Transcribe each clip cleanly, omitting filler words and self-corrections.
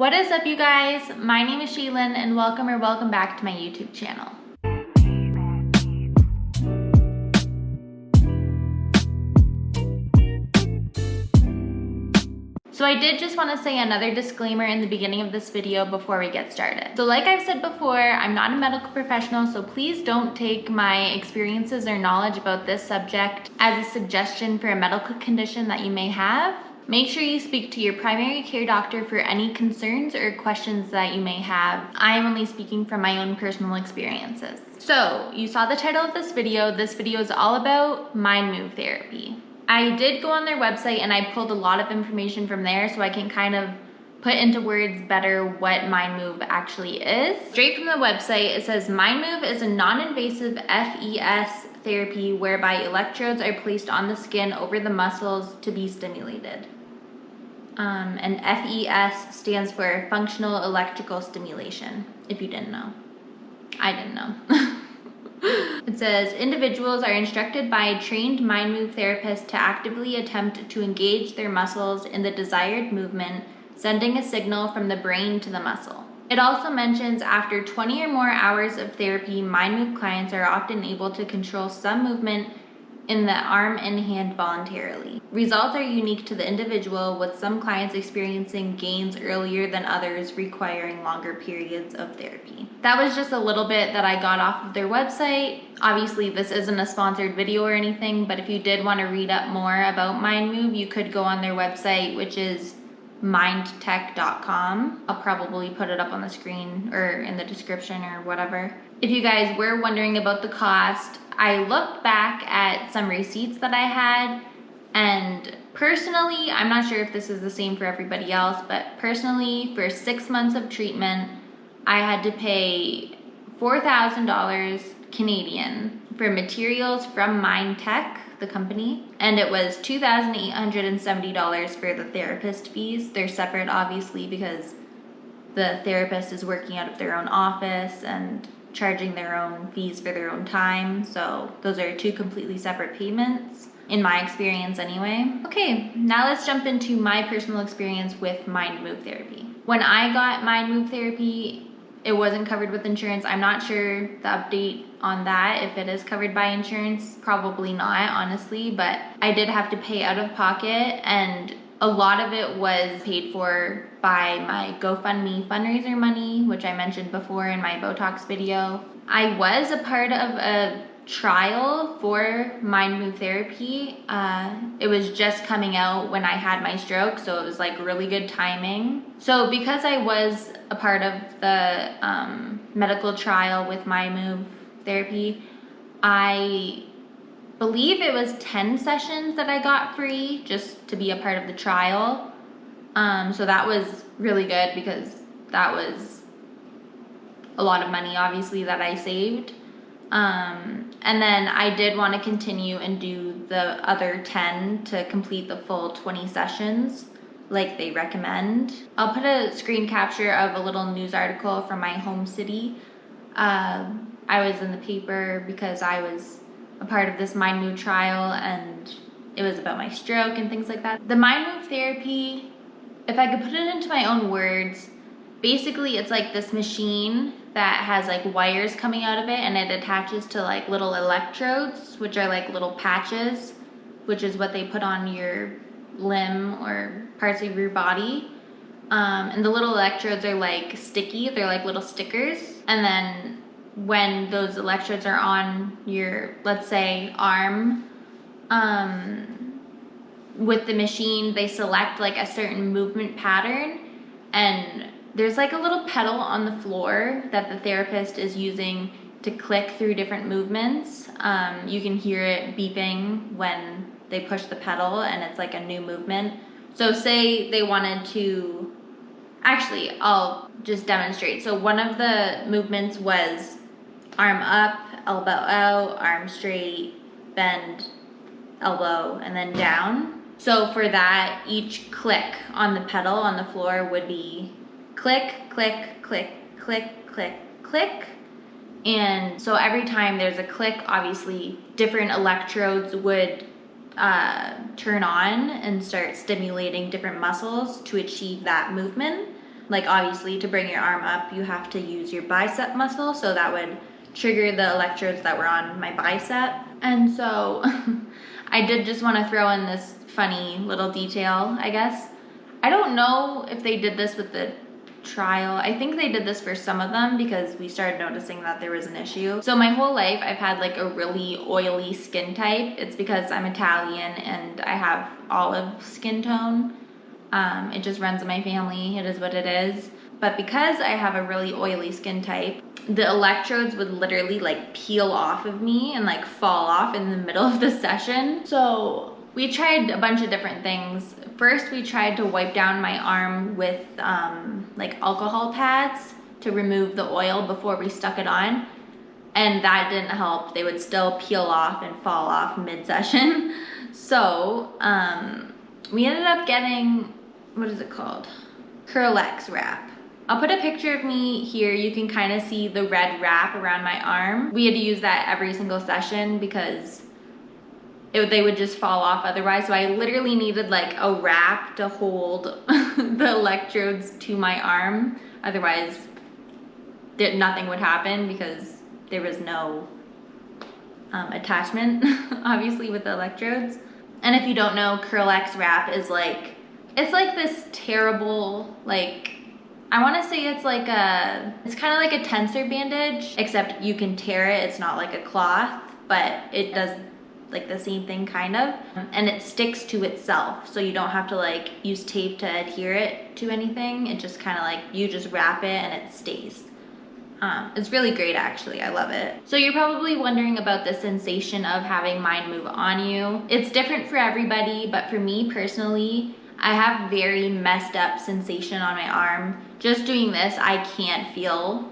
What is up, you guys? My name is Shaelyn and welcome back to my YouTube channel. So I did just want to say another disclaimer in the beginning of this video before we get started. So like I've said before, I'm not a medical professional, so please don't take my experiences or knowledge about this subject as a suggestion for a medical condition that you may have. Make sure you speak to your primary care doctor for any concerns or questions that you may have. I am only speaking from my own personal experiences. So you saw the title of this video. This video is all about MyndMove therapy. I did go on their website and I pulled a lot of information from there so I can kind of put into words better what MyndMove actually is. Straight from the website, it says MyndMove is a non-invasive FES therapy whereby electrodes are placed on the skin over the muscles to be stimulated. And FES stands for functional electrical stimulation, if you didn't know. I didn't know. It says individuals are instructed by a trained MyndMove therapist to actively attempt to engage their muscles in the desired movement, sending a signal from the brain to the muscle. It also mentions after 20 or more hours of therapy, MyndMove clients are often able to control some movement in the arm and hand voluntarily. Results are unique to the individual, with some clients experiencing gains earlier than others, requiring longer periods of therapy. That was just a little bit that I got off of their website. Obviously, this isn't a sponsored video or anything, but if you did want to read up more about MyndMove, you could go on their website, which is myndtech.com. I'll probably put it up on the screen or in the description or whatever. If you guys were wondering about the cost, I looked back at some receipts that I had, and personally, I'm not sure if this is the same for everybody else, but personally, for 6 months of treatment, I had to pay $4,000 Canadian for materials from MyndTech, the company, and it was $2,870 for the therapist fees. They're separate, obviously, because the therapist is working out of their own office and charging their own fees for their own time. So those are two completely separate payments, in my experience anyway. Okay, now let's jump into my personal experience with MyndMove therapy. When I got MyndMove therapy, it wasn't covered with insurance. I'm not sure the update on that, if it is covered by insurance. Probably not, honestly, but I did have to pay out of pocket, and a lot of it was paid for by my GoFundMe fundraiser money, which I mentioned before in my Botox video. I was a part of a trial for MyndMove therapy. It was just coming out when I had my stroke, so it was like really good timing. So because I was a part of the medical trial with MyndMove therapy, I believe it was 10 sessions that I got free just to be a part of the trial. So that was really good because that was a lot of money, obviously, that I saved. And then I did want to continue and do the other 10 to complete the full 20 sessions like they recommend. I'll put a screen capture of a little news article from my home city. I was in the paper because I was a part of this MyndMove trial, and it was about my stroke and things like that. The MyndMove therapy, if I could put it into my own words, basically it's like this machine that has like wires coming out of it, and it attaches to like little electrodes, which are like little patches, which is what they put on your limb or parts of your body. And the little electrodes are like sticky, they're like little stickers. And then when those electrodes are on your, let's say, arm, with the machine, they select like a certain movement pattern, and there's like a little pedal on the floor that the therapist is using to click through different movements. You can hear it beeping when they push the pedal, and it's like a new movement. So say they wanted to, actually, I'll just demonstrate. So one of the movements was arm up, elbow out, arm straight, bend, elbow, and then down. So for that, each click on the pedal on the floor would be click, click, click, click, click, click. And so every time there's a click, obviously different electrodes would turn on and start stimulating different muscles to achieve that movement. like obviously to bring your arm up, you have to use your bicep muscle. So that would trigger the electrodes that were on my bicep. And so I did just want to throw in this funny little detail, I guess. I don't know if they did this with the trial. I think they did this for some of them because we started noticing that there was an issue. So my whole life I've had like a really oily skin type. It's because I'm Italian and I have olive skin tone. It just runs in my family. It is what it is. But because I have a really oily skin type, the electrodes would literally like peel off of me and like fall off in the middle of the session. So we tried a bunch of different things. First, we tried to wipe down my arm with like alcohol pads to remove the oil before we stuck it on. And that didn't help. They would still peel off and fall off mid-session. So we ended up getting, what is it called? Curl-X wrap. I'll put a picture of me here. You can kind of see the red wrap around my arm. We had to use that every single session because they would just fall off otherwise. So I literally needed like a wrap to hold the electrodes to my arm. Otherwise, nothing would happen because there was no attachment, obviously, with the electrodes. And if you don't know, Curl-X wrap is like, it's like this terrible, like, I want to say it's like it's kind of like a tensor bandage, except you can tear it. It's not like a cloth, but it does like the same thing kind of. And it sticks to itself. So you don't have to like use tape to adhere it to anything. It just kind of like, you just wrap it and it stays. It's really great actually, I love it. So you're probably wondering about the sensation of having MyndMove on you. It's different for everybody, but for me personally, I have very messed up sensation on my arm. Just doing this, I can't feel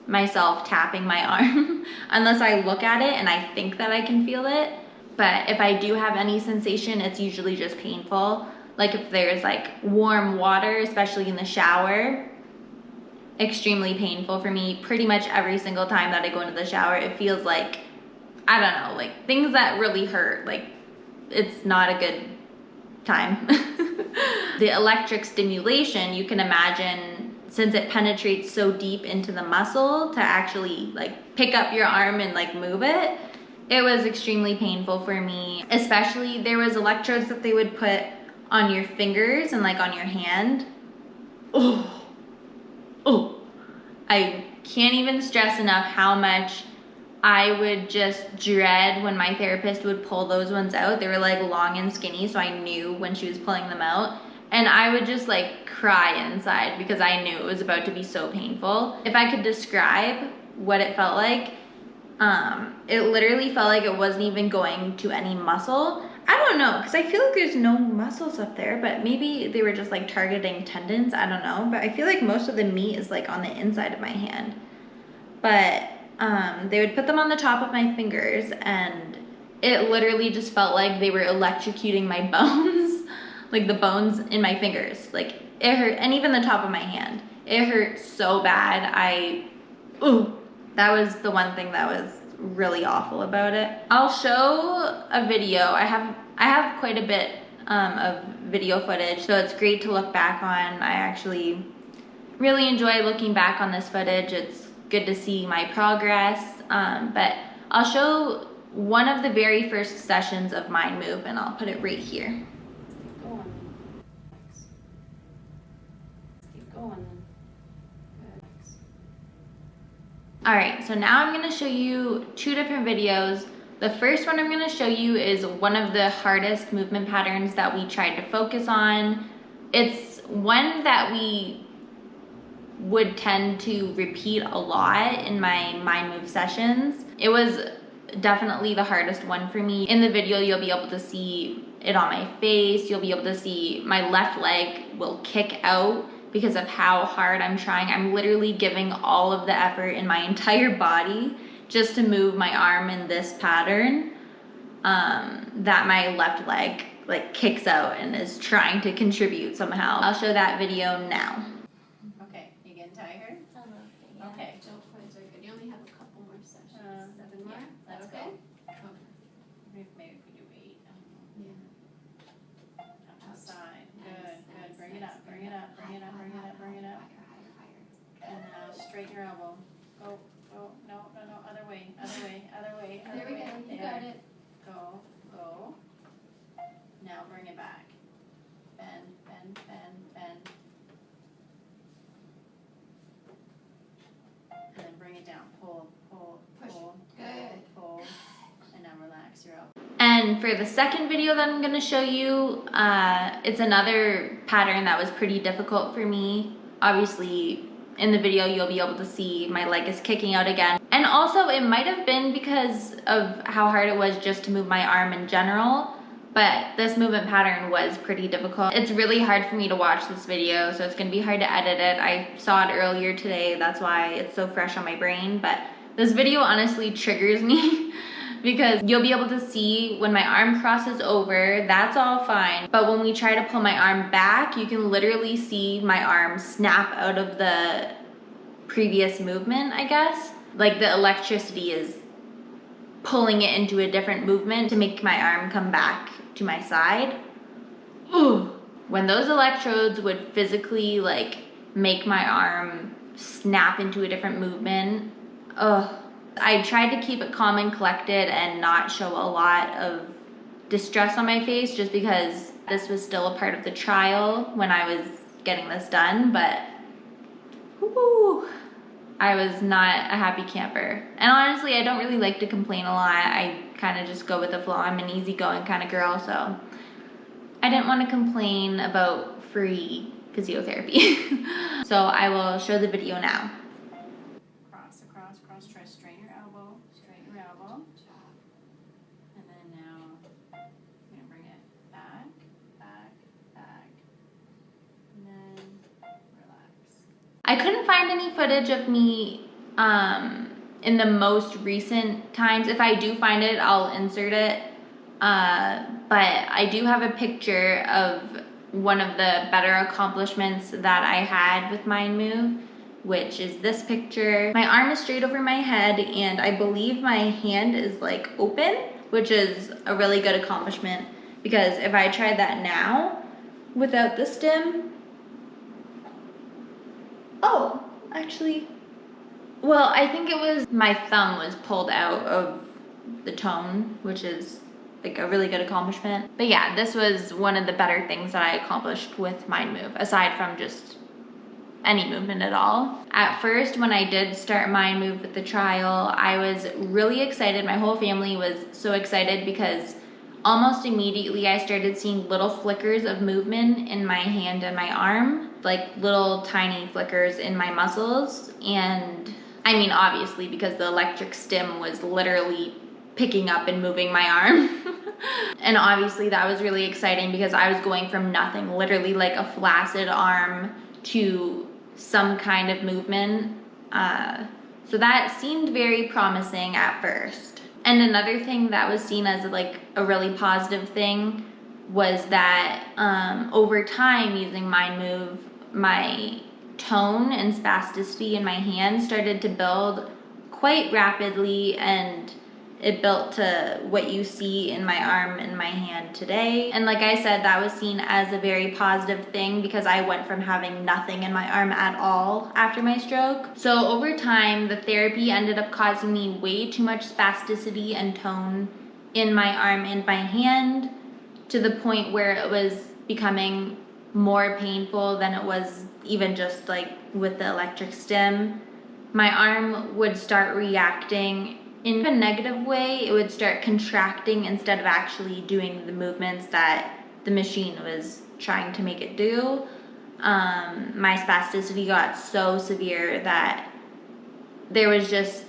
myself tapping my arm unless I look at it and I think that I can feel it. But if I do have any sensation, it's usually just painful. Like if there's like warm water, especially in the shower, extremely painful for me. Pretty much every single time that I go into the shower, it feels like, I don't know, like things that really hurt. Like it's not a good time. The electric stimulation, you can imagine, since it penetrates so deep into the muscle to actually like pick up your arm and like move it, it was extremely painful for me. Especially there was electrodes that they would put on your fingers and like on your hand. Oh, I can't even stress enough how much I would just dread when my therapist would pull those ones out. They were like long and skinny, so I knew when she was pulling them out. And I would just like cry inside because I knew it was about to be so painful. If I could describe what it felt like, it literally felt like it wasn't even going to any muscle. I don't know, because I feel like there's no muscles up there, but maybe they were just like targeting tendons, I don't know. But I feel like most of the meat is like on the inside of my hand. But they would put them on the top of my fingers and it literally just felt like they were electrocuting my bones, like the bones in my fingers. Like it hurt, and even the top of my hand. It hurt so bad. That was the one thing that was really awful about it. I'll show a video. I have quite a bit of video footage, so it's great to look back on. I actually really enjoy looking back on this footage. It's good to see my progress, but I'll show one of the very first sessions of MyndMove and I'll put it right here. Keep going. Keep going. All right, so now I'm gonna show you two different videos. The first one I'm gonna show you is one of the hardest movement patterns that we tried to focus on. It's one that we would tend to repeat a lot in my MyndMove sessions. It was definitely the hardest one for me. In the video, you'll be able to see it on my face. You'll be able to see my left leg will kick out because of how hard I'm trying. I'm literally giving all of the effort in my entire body just to move my arm in this pattern, that my left leg like kicks out and is trying to contribute somehow. I'll show that video now. Okay, you getting tired? Yeah, Okay. don't quite so good. You only have a couple more sessions. 7 more? Yeah, That's okay. okay. Maybe if we do 8. Yeah. Outside. Good, good. Bring it up, bring it up, bring it up, bring it up, bring it up. straighten your elbow. Go, go, no, other way, other way, other way, other There we way. go, you There. got it. Go, go. Now bring it back. Bend, bend, bend, bend. And then bring it down. Pull, pull, Push. pull, Good. pull, and now relax your elbow. And for the second video that I'm gonna show you, it's another pattern that was pretty difficult for me. Obviously, in the video, you'll be able to see my leg is kicking out again. And also, it might have been because of how hard it was just to move my arm in general, but this movement pattern was pretty difficult. It's really hard for me to watch this video, so it's gonna be hard to edit it. I saw it earlier today, that's why it's so fresh on my brain, but this video honestly triggers me because you'll be able to see when my arm crosses over, that's all fine. But when we try to pull my arm back, you can literally see my arm snap out of the previous movement, I guess. Like the electricity is pulling it into a different movement to make my arm come back to my side. Ooh. When those electrodes would physically like make my arm snap into a different movement, ugh. I tried to keep it calm and collected and not show a lot of distress on my face just because this was still a part of the trial when I was getting this done, but whoo, I was not a happy camper. And honestly, I don't really like to complain a lot. I kind of just go with the flow. I'm an easygoing kind of girl, so I didn't want to complain about free physiotherapy. So I will show the video now. Cross, across, cross. Try to straighten your elbow. Straighten your elbow. And then now, you're gonna bring it back, back, back. And then relax. I couldn't find any footage of me in the most recent times. If I do find it, I'll insert it. But I do have a picture of one of the better accomplishments that I had with MyndMove, which is this picture. My arm is straight over my head and I believe my hand is like open, which is a really good accomplishment because if I tried that now without the stim, oh, actually, well, I think it was my thumb was pulled out of the tone, which is like a really good accomplishment. But yeah, this was one of the better things that I accomplished with MyndMove, aside from just any movement at all. At first, when I did start MyndMove with the trial, I was really excited. My whole family was so excited because almost immediately I started seeing little flickers of movement in my hand and my arm, like little tiny flickers in my muscles. And I mean, obviously, because the electric stim was literally picking up and moving my arm. And obviously that was really exciting because I was going from nothing, literally like a flaccid arm, to some kind of movement. So that seemed very promising at first. And another thing that was seen as like a really positive thing was that over time using MyndMove, my tone and spasticity in my hand started to build quite rapidly, and it built to what you see in my arm and my hand today. And like I said, that was seen as a very positive thing because I went from having nothing in my arm at all after my stroke. So over time, the therapy ended up causing me way too much spasticity and tone in my arm and my hand, to the point where it was becoming more painful than it was even just like with the electric stim. My arm would start reacting in a negative way. It would start contracting instead of actually doing the movements that the machine was trying to make it do. My spasticity got so severe that there was just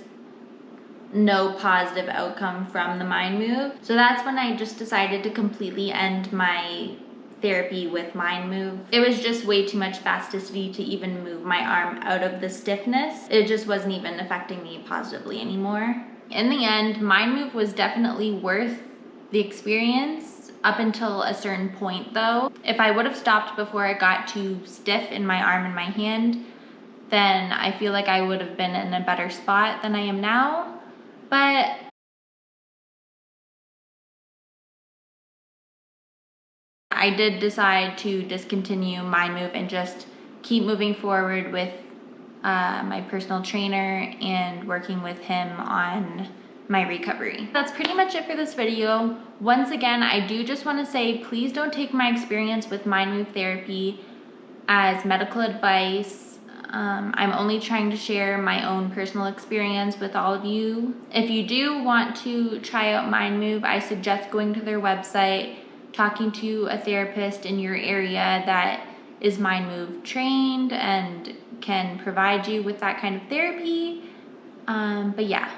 no positive outcome from the MyndMove. So that's when I just decided to completely end my therapy with MyndMove. It was just way too much spasticity to even move my arm out of the stiffness. It just wasn't even affecting me positively anymore. In the end, MyndMove was definitely worth the experience up until a certain point though. If I would have stopped before I got too stiff in my arm and my hand, then I feel like I would have been in a better spot than I am now. But I did decide to discontinue MyndMove and just keep moving forward with my personal trainer, and working with him on my recovery. That's pretty much it for this video. Once again, I do just want to say, please don't take my experience with MyndMove therapy as medical advice. I'm only trying to share my own personal experience with all of you. If you do want to try out MyndMove, I suggest going to their website, talking to a therapist in your area that is MyndMove trained and can provide you with that kind of therapy. But yeah,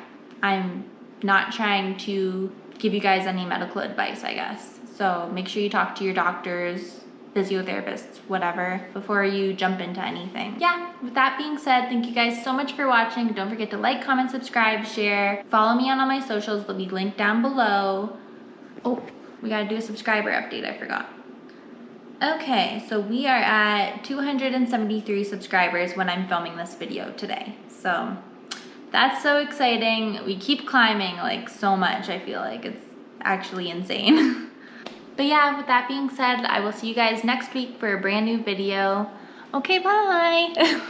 I'm not trying to give you guys any medical advice, I guess. So make sure you talk to your doctors, physiotherapists, whatever, before you jump into anything. Yeah, with that being said, thank you guys so much for watching. Don't forget to like, comment, subscribe, share. Follow me on all my socials. They'll be linked down below. Oh, we gotta do a subscriber update, I forgot. Okay, so we are at 273 subscribers when I'm filming this video today. So that's so exciting. We keep climbing like so much. I feel like it's actually insane. But yeah, with that being said, I will see you guys next week for a brand new video. Okay, bye.